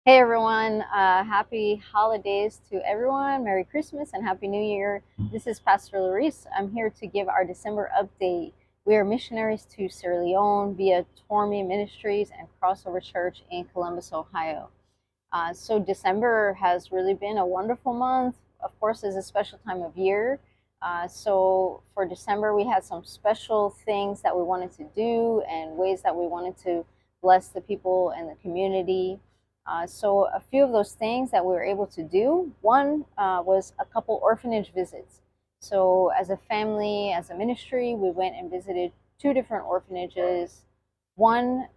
Hey everyone, happy holidays to everyone. Merry Christmas and Happy New Year. This is Pastor Larice. I'm here to give our December update. We are missionaries to Sierra Leone via Tormi Ministries and Crossover Church in Columbus, Ohio. So December has really been a wonderful month. Of course, it's a special time of year. So for December, we had some special things that we wanted to do and ways that we wanted to bless the people and the community. So a few of those things that we were able to do, one was a couple orphanage visits. So as a family, as a ministry, we went and visited two different orphanages. One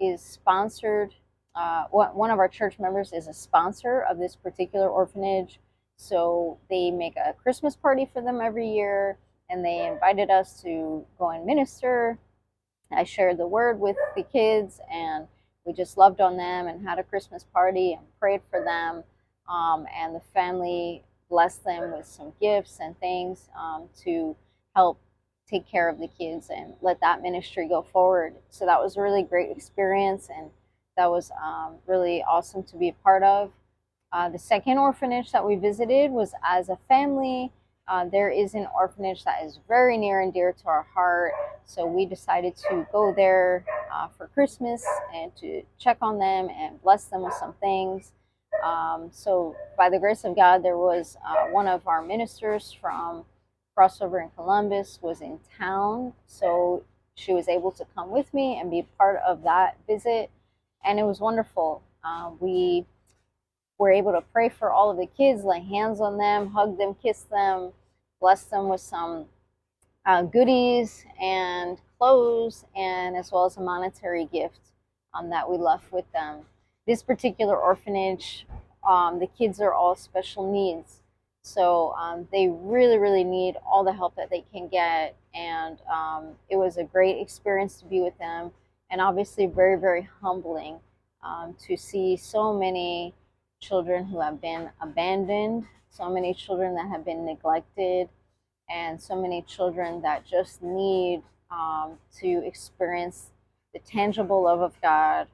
is sponsored. One of our church members is a sponsor of this particular orphanage. So they make a Christmas party for them every year, and they invited us to go and minister. I shared the word with the kids, and we just loved on them and had a Christmas party and prayed for them. And the family blessed them with some gifts and things to help take care of the kids and let that ministry go forward. So that was a really great experience, and that was really awesome to be a part of. The second orphanage that we visited was as a family. There is an orphanage that is very near and dear to our heart, so we decided to go there for Christmas and to check on them and bless them with some things. So by the grace of God, there was one of our ministers from Crossover in Columbus was in town, so she was able to come with me and be part of that visit, and it was wonderful. We were able to pray for all of the kids, lay hands on them, hug them, kiss them, bless them with some goodies and clothes, and as well as a monetary gift that we left with them. This particular orphanage, the kids are all special needs. So they really, really need all the help that they can get. And it was a great experience to be with them, and obviously very, very humbling to see so many children who have been abandoned, so many children that have been neglected, and so many children that just need to experience the tangible love of God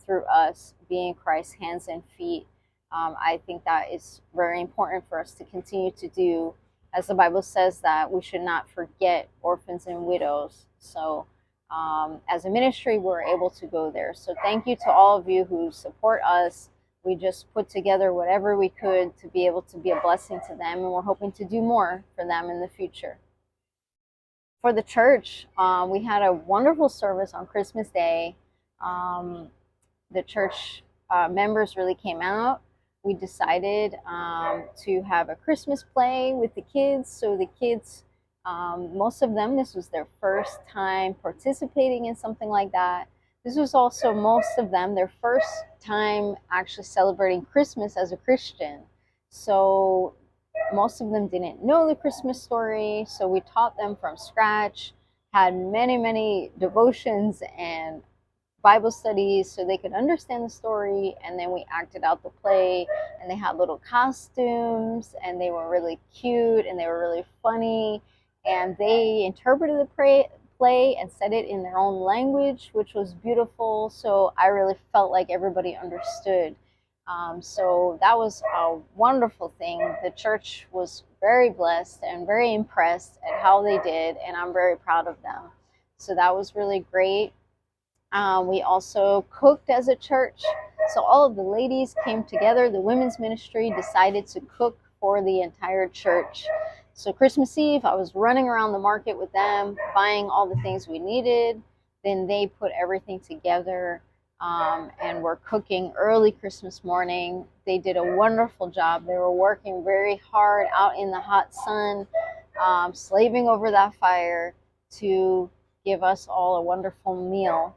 through us being Christ's hands and feet. I think that is very important for us to continue to do, as the Bible says that we should not forget orphans and widows. So as a ministry, we're able to go there. So thank you to all of you who support us. We just put together whatever we could to be able to be a blessing to them, and we're hoping to do more for them in the future. For the church, we had a wonderful service on Christmas Day. The church members really came out. We decided to have a Christmas play with the kids. So the kids, most of them, this was their first time participating in something like that. This was also, most of them, their first time actually celebrating Christmas as a Christian. So most of them didn't know the Christmas story, so we taught them from scratch, had many, many devotions and Bible studies so they could understand the story, and then we acted out the play, and they had little costumes, and they were really cute, and they were really funny, and they interpreted the play and said it in their own language, which was beautiful. So I really felt like everybody understood. So that was a wonderful thing. The church was very blessed and very impressed at how they did, and I'm very proud of them. So that was really great. We also cooked as a church. So all of the ladies came together. The women's ministry decided to cook for the entire church. So Christmas Eve, I was running around the market with them, buying all the things we needed. Then they put everything together and were cooking early Christmas morning. They did a wonderful job. They were working very hard out in the hot sun, slaving over that fire to give us all a wonderful meal.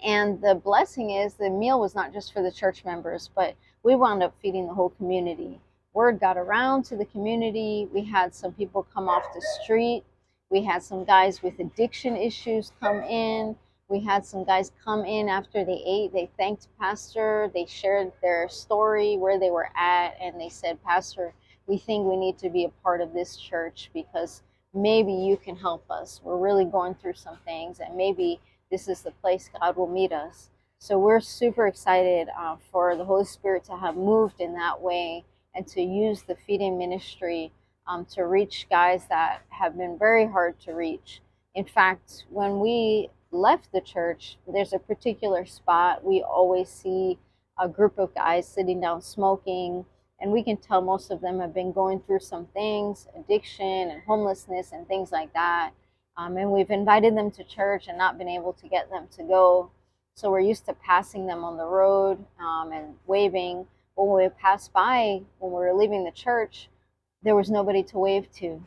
And the blessing is the meal was not just for the church members, but we wound up feeding the whole community. Word got around to the community. We had some people come off the street. We had some guys with addiction issues come in. We had some guys come in after they ate. They thanked Pastor. They shared their story, where they were at, and they said, Pastor, we think we need to be a part of this church because maybe you can help us. We're really going through some things, and maybe this is the place God will meet us. So we're super excited for the Holy Spirit to have moved in that way and to use the feeding ministry to reach guys that have been very hard to reach. In fact, when we left the church, there's a particular spot we always see a group of guys sitting down smoking, and we can tell most of them have been going through some things, addiction and homelessness and things like that. And we've invited them to church and not been able to get them to go. So we're used to passing them on the road and waving. When we passed by, when we were leaving the church, there was nobody to wave to.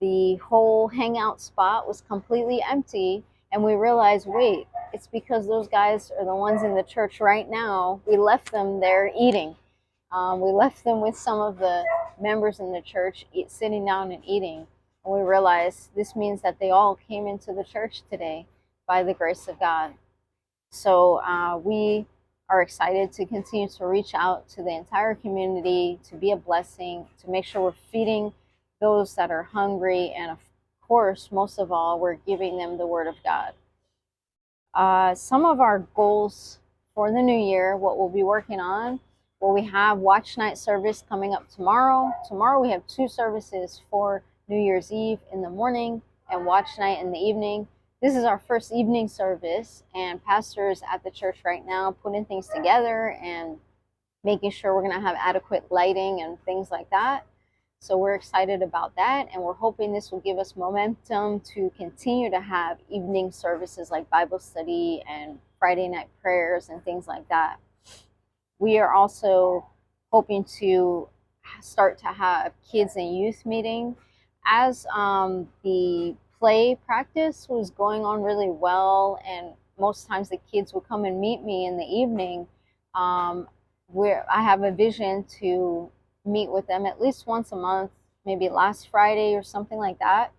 The whole hangout spot was completely empty, and we realized, wait, it's because those guys are the ones in the church right now. We left them there eating. We left them with some of the members in the church sitting down and eating. And we realized this means that they all came into the church today by the grace of God. So we are excited to continue to reach out to the entire community, to be a blessing, to make sure we're feeding those that are hungry. And of course, most of all, we're giving them the Word of God. Some of our goals for the new year, what we'll be working on, well, we have Watch Night service coming up tomorrow. Tomorrow we have 2 services for New Year's Eve in the morning and Watch Night in the evening. This is our first evening service, and pastor is at the church right now putting things together and making sure we're going to have adequate lighting and things like that. So we're excited about that, and we're hoping this will give us momentum to continue to have evening services like Bible study and Friday night prayers and things like that. We are also hoping to start to have kids and youth meeting. As the play practice was going on really well, and most times the kids would come and meet me in the evening, where I have a vision to meet with them at least once a month, maybe last Friday or something like that.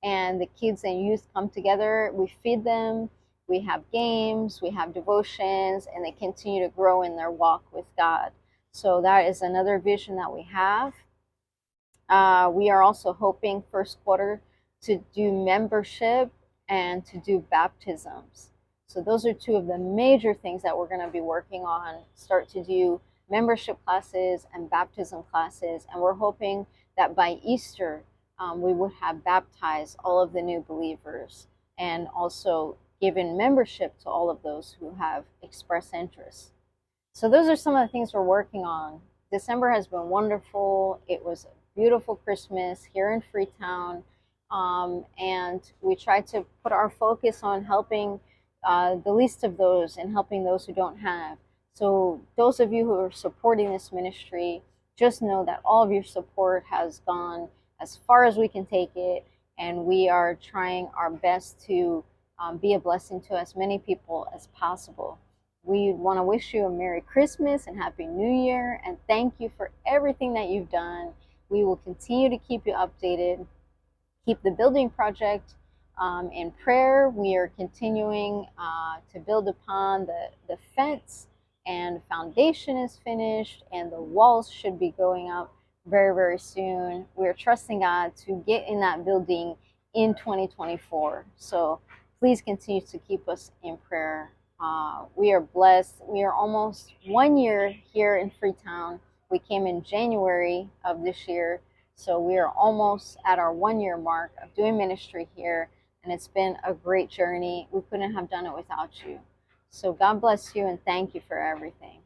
And the kids and youth come together, we feed them, we have games, we have devotions, and they continue to grow in their walk with God. So that is another vision that we have. We are also hoping first quarter to do membership and to do baptisms. So those are 2 of the major things that we're going to be working on. Start to do membership classes and baptism classes, and we're hoping that by Easter we would have baptized all of the new believers and also given membership to all of those who have expressed interest. So those are some of the things we're working on. December has been wonderful. It was a beautiful Christmas here in Freetown, and we try to put our focus on helping the least of those and helping those who don't have. So those of you who are supporting this ministry, just know that all of your support has gone as far as we can take it, and we are trying our best to be a blessing to as many people as possible. We want to wish you a Merry Christmas and Happy New Year, and thank you for everything that you've done. We will continue to keep you updated. Keep the building project in prayer. We are continuing to build upon the fence, and the foundation is finished, and the walls should be going up very, very soon. We're trusting God to get in that building in 2024. So please continue to keep us in prayer. We are blessed. We are almost 1 year here in Freetown. We came in January of this year. So we are almost at our 1 year mark of doing ministry here, and it's been a great journey. We couldn't have done it without you. So God bless you, and thank you for everything.